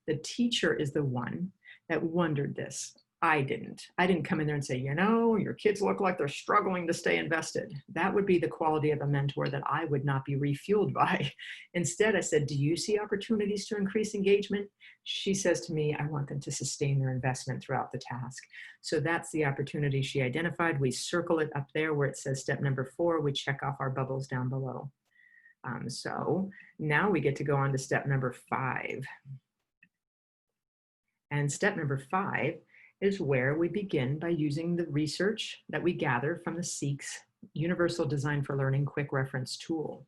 The teacher is the one that wondered this. I didn't come in there and say, you know, your kids look like they're struggling to stay invested. That would be the quality of a mentor that I would not be refueled by. Instead, I said, do you see opportunities to increase engagement? She says to me, I want them to sustain their investment throughout the task. So that's the opportunity she identified. We circle it up there where it says step number 4. We check off our bubbles down below. So now we get to go on to step number 5. And step number 5 is where we begin by using the research that we gather from the SEEKS Universal Design for Learning Quick Reference Tool.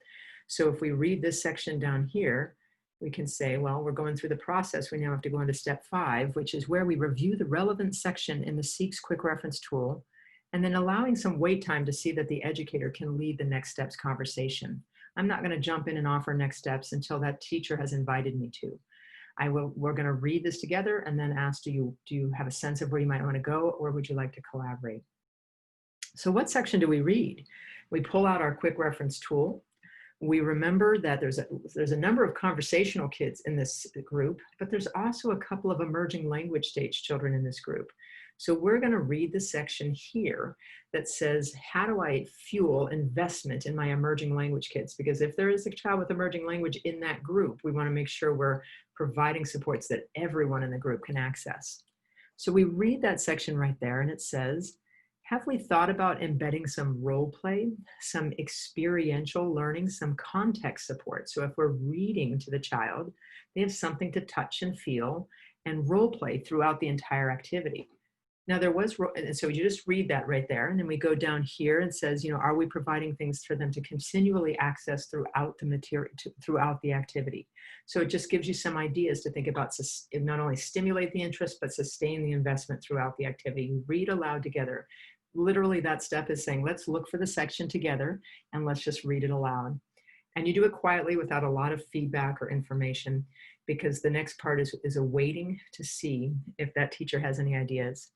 So if we read this section down here, we can say, well, we're going through the process. We now have to go into step 5, which is where we review the relevant section in the SEEKS Quick Reference Tool, and then allowing some wait time to see that the educator can lead the next steps conversation. I'm not going to jump in and offer next steps until that teacher has invited me to. We're going to read this together and then ask, do you have a sense of where you might want to go, or would you like to collaborate? So what section do we read? We pull out our quick reference tool. We remember that there's a number of conversational kids in this group, but there's also a couple of emerging language stage children in this group. So we're going to read the section here that says, how do I fuel investment in my emerging language kids? Because if there is a child with emerging language in that group, we want to make sure we're providing supports that everyone in the group can access. So we read that section right there, and it says, have we thought about embedding some role play, some experiential learning, some context support? So if we're reading to the child, they have something to touch and feel and role play throughout the entire activity. Now and so you just read that right there, and then we go down here and says, you know, are we providing things for them to continually access throughout the material, throughout the activity? So it just gives you some ideas to think about, not only stimulate the interest, but sustain the investment throughout the activity. You read aloud together. Literally that step is saying, let's look for the section together and let's just read it aloud. And you do it quietly without a lot of feedback or information, because the next part is a waiting to see if that teacher has any ideas.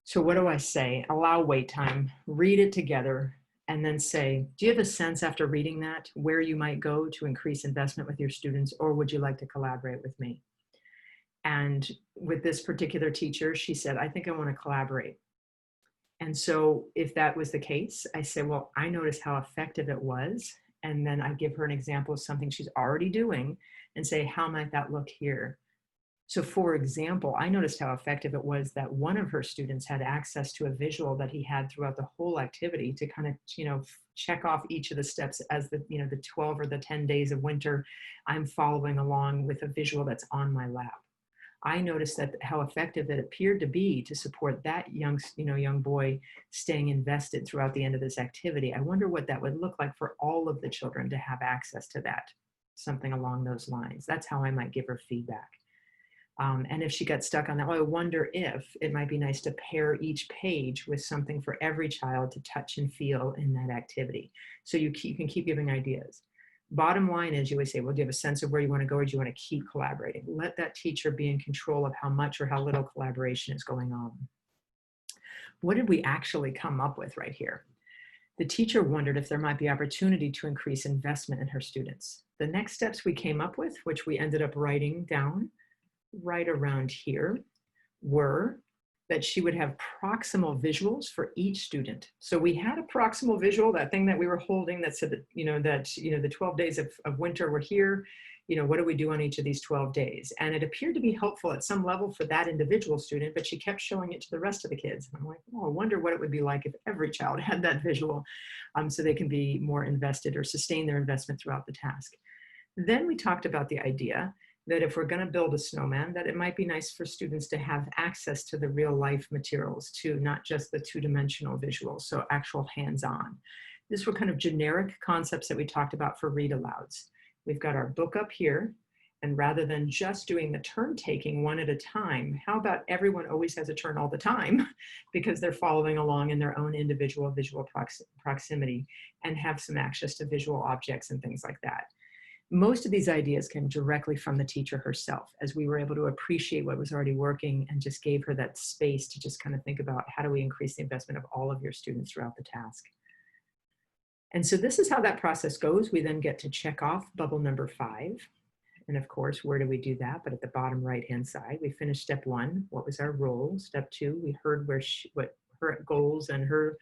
So what do I say? Allow wait time, read it together, and then say, do you have a sense after reading that where you might go to increase investment with your students, or would you like to collaborate with me? And with this particular teacher, she said, I think I want to collaborate. And so if that was the case, I say, well, I noticed how effective it was. And then I give her an example of something she's already doing and say, how might that look here? So for example, I noticed how effective it was that one of her students had access to a visual that he had throughout the whole activity to kind of, check off each of the steps as the 12 or the 10 days of winter, I'm following along with a visual that's on my lap. I noticed that how effective it appeared to be to support that young boy staying invested throughout the end of this activity. I wonder what that would look like for all of the children to have access to that, something along those lines. That's how I might give her feedback. And if she got stuck on that, well, I wonder if it might be nice to pair each page with something for every child to touch and feel in that activity. So you can keep giving ideas. Bottom line is, you always say, well, do you have a sense of where you want to go, or do you want to keep collaborating? Let that teacher be in control of how much or how little collaboration is going on. What did we actually come up with right here? The teacher wondered if there might be opportunity to increase investment in her students. The next steps we came up with, which we ended up writing down right around here, were that she would have proximal visuals for each student. So we had a proximal visual, that thing that we were holding that said that, the 12 days of winter were here. What do we do on each of these 12 days? And it appeared to be helpful at some level for that individual student, but she kept showing it to the rest of the kids. And I'm like, oh, I wonder what it would be like if every child had that visual, so they can be more invested or sustain their investment throughout the task. Then we talked about the idea that if we're going to build a snowman, that it might be nice for students to have access to the real life materials too, not just the two-dimensional visuals, so actual hands-on. These were kind of generic concepts that we talked about for read alouds. We've got our book up here, and rather than just doing the turn taking one at a time, how about everyone always has a turn all the time because they're following along in their own individual visual proximity and have some access to visual objects and things like that. Most of these ideas came directly from the teacher herself, as we were able to appreciate what was already working and just gave her that space to just kind of think about, how do we increase the investment of all of your students throughout the task? And so this is how that process goes. We then get to check off bubble number 5. And of course, where do we do that? But at the bottom right-hand side, we finished step 1. What was our role? Step 2, we heard what her goals and her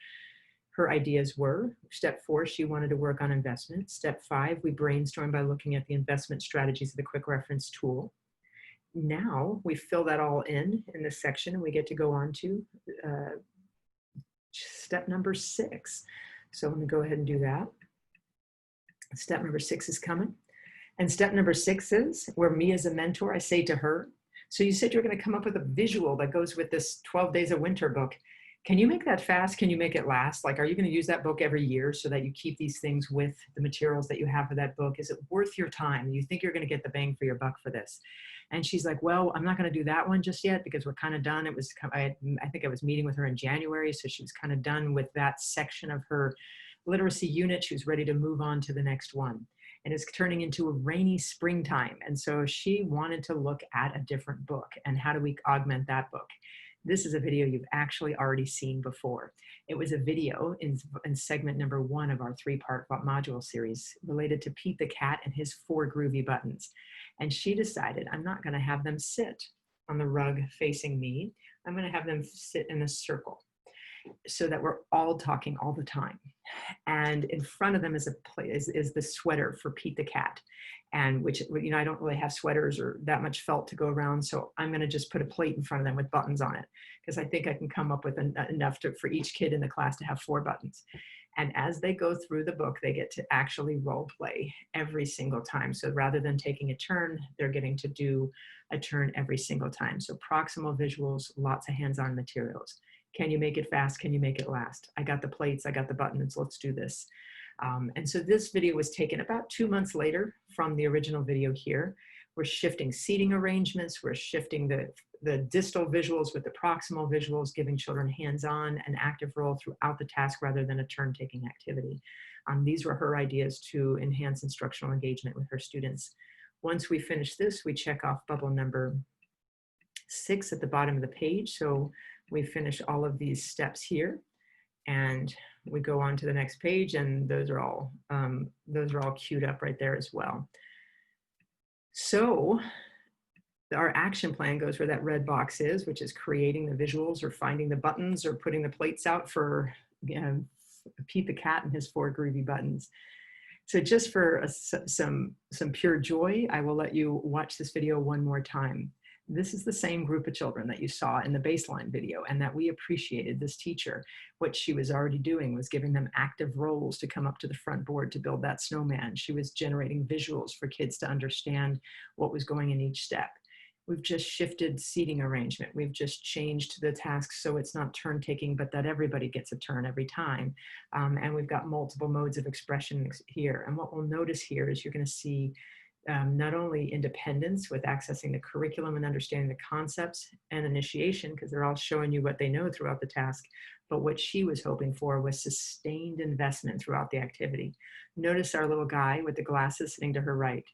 ideas were. Step 4, she wanted to work on investment. Step 5, we brainstormed by looking at the investment strategies of the quick reference tool. Now we fill that all in this section, and we get to go on to step number 6. So let me go ahead and do that. Step number 6 is coming. And step number 6 is where me as a mentor, I say to her, so you said you're going to come up with a visual that goes with this 12 Days of Winter book. Can you make that fast? Can you make it last? Like, are you going to use that book every year so that you keep these things with the materials that you have for that book? Is it worth your time? You think you're going to get the bang for your buck for this? And she's like, well, I'm not going to do that one just yet because we're kind of done. I think I was meeting with her in January, so she was kind of done with that section of her literacy unit. She was ready to move on to the next one. And it's turning into a rainy springtime. And so she wanted to look at a different book, and how do we augment that book? This is a video you've actually already seen before. It was a video in segment number 1 of our 3-part module series related to Pete the cat and his 4 groovy buttons. And she decided, I'm not going to have them sit on the rug facing me. I'm going to have them sit in a circle so that we're all talking all the time. And in front of them is the sweater for Pete the cat, and which, I don't really have sweaters or that much felt to go around, so I'm going to just put a plate in front of them with buttons on it, because I think I can come up with enough for each kid in the class to have 4 buttons. And as they go through the book, they get to actually role play every single time. So rather than taking a turn, they're getting to do a turn every single time. So proximal visuals, lots of hands-on materials. Can you make it fast? Can you make it last? I got the plates, I got the buttons, let's do this. And so this video was taken about 2 months later from the original video here. We're shifting seating arrangements, we're shifting the distal visuals with the proximal visuals, giving children hands-on and active role throughout the task rather than a turn-taking activity. These were her ideas to enhance instructional engagement with her students. Once we finish this, we check off bubble number 6 at the bottom of the page. So we finish all of these steps here, and we go on to the next page, and those are all queued up right there as well. So our action plan goes where that red box is, which is creating the visuals or finding the buttons or putting the plates out for Pete the cat and his 4 groovy buttons. So just for some pure joy, I will let you watch this video one more time. This is the same group of children that you saw in the baseline video, and that we appreciated this teacher. What she was already doing was giving them active roles to come up to the front board to build that snowman. She was generating visuals for kids to understand what was going in each step. We've just shifted seating arrangement. We've just changed the tasks so it's not turn taking, but that everybody gets a turn every time. And we've got multiple modes of expression here. And what we'll notice here is you're going to see not only independence with accessing the curriculum and understanding the concepts and initiation, because they're all showing you what they know throughout the task, but what she was hoping for was sustained investment throughout the activity. Notice our little guy with the glasses sitting to her right.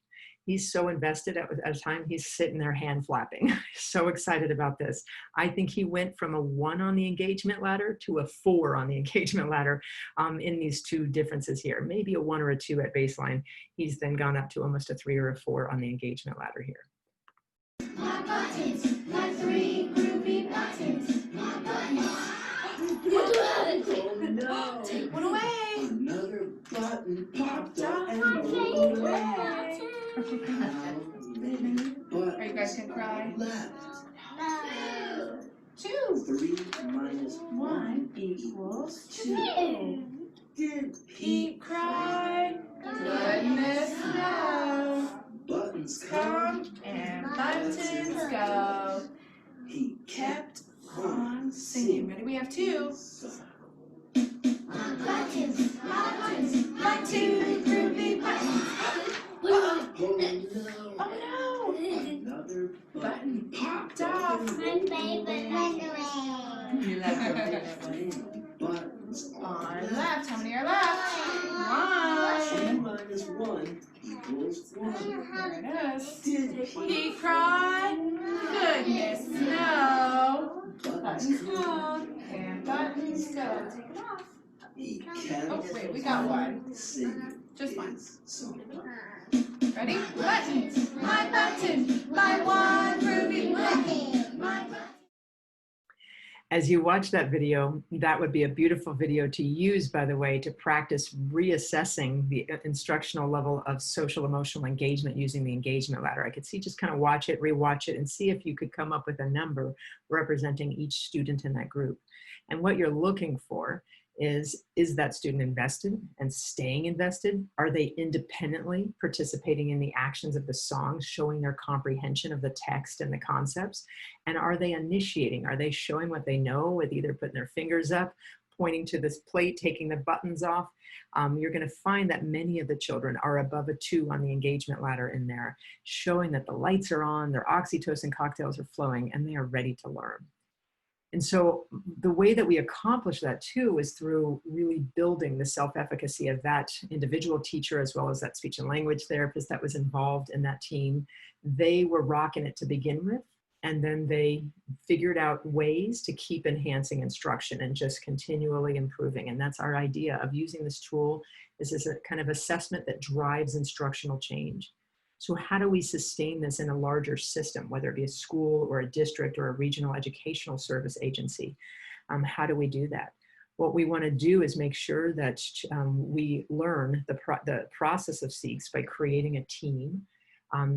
He's so invested at a time, he's sitting there hand flapping, so excited about this. I think he went from a 1 on the engagement ladder to a 4 on the engagement ladder in these two differences here. Maybe a 1 or a 2 at baseline. He's then gone up to almost a 3 or a 4 on the engagement ladder here. My buttons, my 3 groovy buttons, my buttons. Oh no! Take one away. Another button popped up and My rolled favorite away. button. How many Are you guys gonna cry? buttons left? No. 2. 3 minus 1 equals 2. Did Pete cry? Goodness no. buttons Come come? and buttons go. He Kept on singing. Ready? We have 2. My buttons, my 2 groovy buttons. Oh Oh no! Another no. button Button popped off. My favorite button. You left her. Buttons On left. How many are left? 2 1. minus 1 equals 1. There it is. Did He cried? Goodness no. buttons Buttons come and buttons go. Take it off. He can't Oh, wait, we got one. sing Just one. his song. Ready? Buttons. My button. My 1 groovy button. My button. As you watch that video, that would be a beautiful video to use, by the way, to practice reassessing the instructional level of social emotional engagement using the engagement ladder. I could see, just kind of watch it, rewatch it, and see if you could come up with a number representing each student in that group. And what you're looking for is that student invested and staying invested? Are they independently participating in the actions of the song, showing their comprehension of the text and the concepts? And are they initiating? Are they showing what they know with either putting their fingers up, pointing to this plate, taking the buttons off? You're going to find that many of the children are above a 2 on the engagement ladder in there, showing that the lights are on, their oxytocin cocktails are flowing, and they are ready to learn. And so the way that we accomplish that too is through really building the self-efficacy of that individual teacher, as well as that speech and language therapist that was involved in that team. They were rocking it to begin with, and then they figured out ways to keep enhancing instruction and just continually improving. And that's our idea of using this tool. This is a kind of assessment that drives instructional change. So how do we sustain this in a larger system, whether it be a school or a district or a regional educational service agency? How do we do that? What we want to do is make sure that we learn the process of SEEKS by creating a team.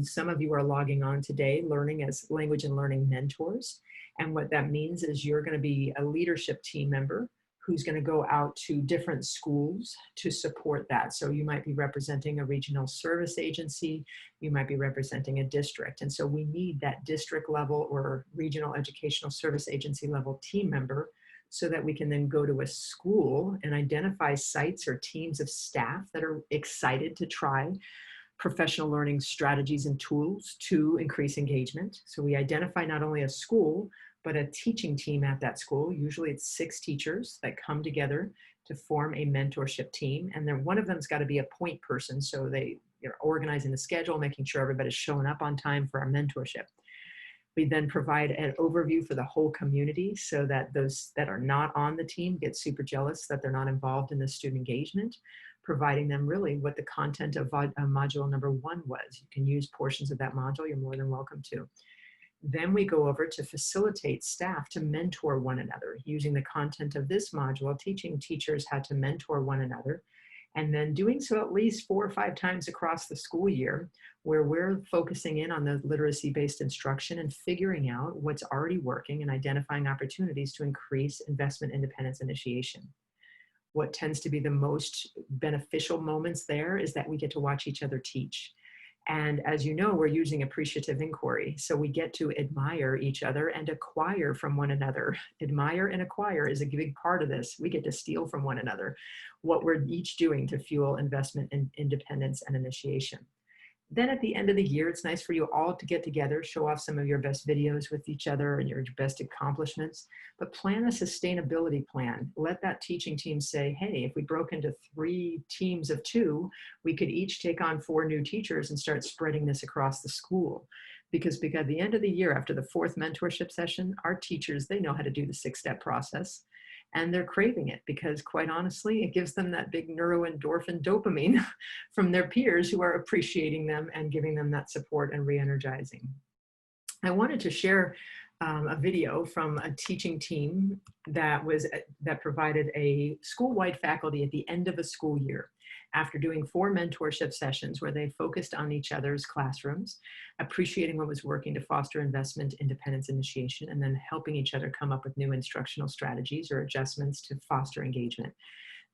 Some of you are logging on today learning as language and learning mentors. And what that means is you're going to be a leadership team member who's going to go out to different schools to support that. So you might be representing a regional service agency, you might be representing a district. And so we need that district level or regional educational service agency level team member so that we can then go to a school and identify sites or teams of staff that are excited to try professional learning strategies and tools to increase engagement. So we identify not only a school, but a teaching team at that school. Usually it's 6 teachers that come together to form a mentorship team. And then one of them's got to be a point person. So they're organizing the schedule, making sure everybody's showing up on time for our mentorship. We then provide an overview for the whole community so that those that are not on the team get super jealous that they're not involved in the student engagement, providing them really what the content of module number 1 was. You can use portions of that module, you're more than welcome to. Then we go over to facilitate staff to mentor one another using the content of this module, teaching teachers how to mentor one another And then doing so at least 4 or 5 times across the school year, where we're focusing in on the literacy-based instruction and figuring out what's already working and identifying opportunities to increase investment, independence, initiation. What tends to be the most beneficial moments there is that we get to watch each other teach. And as you know, we're using appreciative inquiry. So we get to admire each other and acquire from one another. Admire and acquire is a big part of this. We get to steal from one another what we're each doing to fuel investment in independence and initiation. Then at the end of the year, it's nice for you all to get together, show off some of your best videos with each other and your best accomplishments, but plan a sustainability plan. Let that teaching team say, hey, if we broke into 3 teams of 2, we could each take on 4 new teachers and start spreading this across the school. Because at the end of the year, after the 4th mentorship session, our teachers, they know how to do the 6-step process. And they're craving it because, quite honestly, it gives them that big neuroendorphin dopamine from their peers who are appreciating them and giving them that support and re-energizing. I wanted to share a video from a teaching team that provided a school-wide faculty at the end of a school year, after doing 4 mentorship sessions where they focused on each other's classrooms, appreciating what was working to foster investment, independence, initiation, and then helping each other come up with new instructional strategies or adjustments to foster engagement.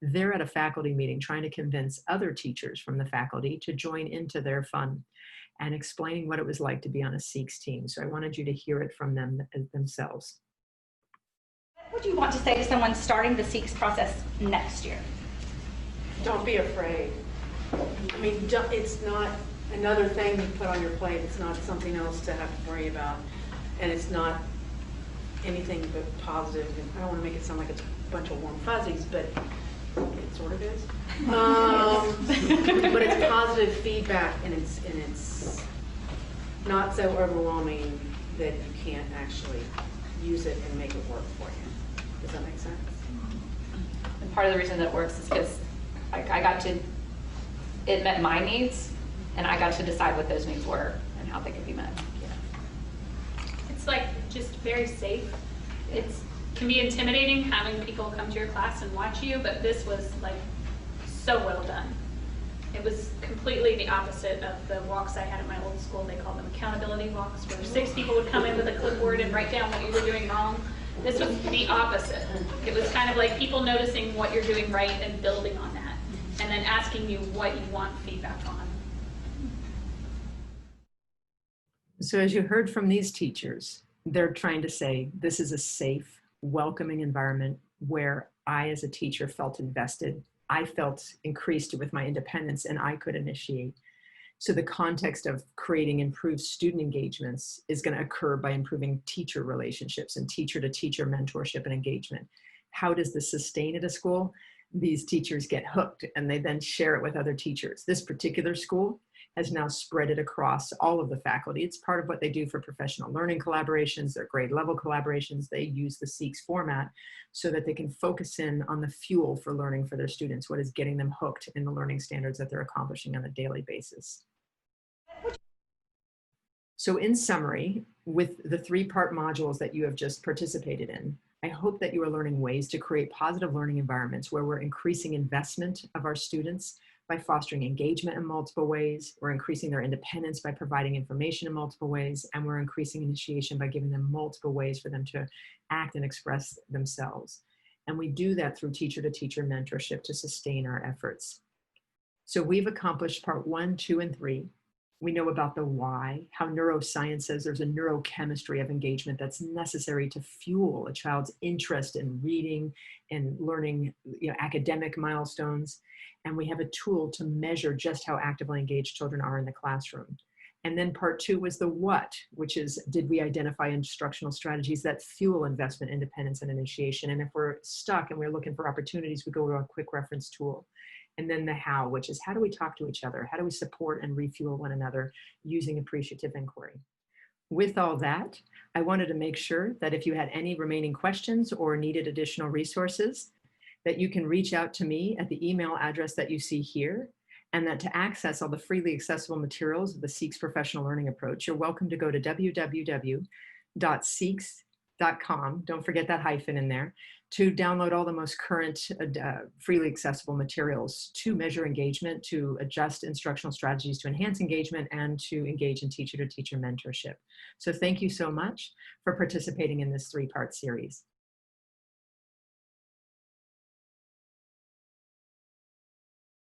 They're at a faculty meeting trying to convince other teachers from the faculty to join into their fun and explaining what it was like to be on a SEEKS team. So I wanted you to hear it from them themselves. What would you want to say to someone starting the SEEKS process next year? Don't be afraid. I mean, it's not another thing you put on your plate. It's not something else to have to worry about. And it's not anything but positive. And I don't want to make it sound like it's a bunch of warm fuzzies, but it sort of is. But it's positive feedback, and it's not so overwhelming that you can't actually use it and make it work for you. Does that make sense? And part of the reason that works is because it met my needs, and I got to decide what those needs were and how they could be met. It's like just very safe. It can be intimidating having people come to your class and watch you, but this was like so well done. It was completely the opposite of the walks I had at my old school. They called them accountability walks, where 6 people would come in with a clipboard and write down what you were doing wrong. This was the opposite. It was kind of like people noticing what you're doing right and building on that, and then asking you what you want feedback on. So as you heard from these teachers, they're trying to say, this is a safe, welcoming environment where I, as a teacher, felt invested. I felt increased with my independence, and I could initiate. So the context of creating improved student engagements is going to occur by improving teacher relationships and teacher-to-teacher mentorship and engagement. How does this sustain at a school? These teachers get hooked and they then share it with other teachers. This particular school has now spread it across all of the faculty. It's part of what they do for professional learning collaborations, their grade level collaborations. They use the SEEKS format so that they can focus in on the fuel for learning for their students, what is getting them hooked in the learning standards that they're accomplishing on a daily basis. So in summary, with the 3-part modules that you have just participated in, I hope that you are learning ways to create positive learning environments where we're increasing investment of our students by fostering engagement in multiple ways, we're increasing their independence by providing information in multiple ways, and we're increasing initiation by giving them multiple ways for them to act and express themselves. And we do that through teacher-to-teacher mentorship to sustain our efforts. So we've accomplished part 1, 2, and 3. We know about the why, how neuroscience says there's a neurochemistry of engagement that's necessary to fuel a child's interest in reading and learning, academic milestones. And we have a tool to measure just how actively engaged children are in the classroom. And then part 2 was the what, which is, did we identify instructional strategies that fuel investment, independence, and initiation? And if we're stuck and we're looking for opportunities, we go to a quick reference tool. And then the how, which is, how do we talk to each other? How do we support and refuel one another using appreciative inquiry? With all that, I wanted to make sure that if you had any remaining questions or needed additional resources, that you can reach out to me at the email address that you see here, and that to access all the freely accessible materials of the SEEKS Professional Learning Approach, you're welcome to go to www.seeks, .com, don't forget that hyphen in there, to download all the most current freely accessible materials to measure engagement, to adjust instructional strategies to enhance engagement, and to engage in teacher-to-teacher mentorship. So thank you so much for participating in this 3-part series.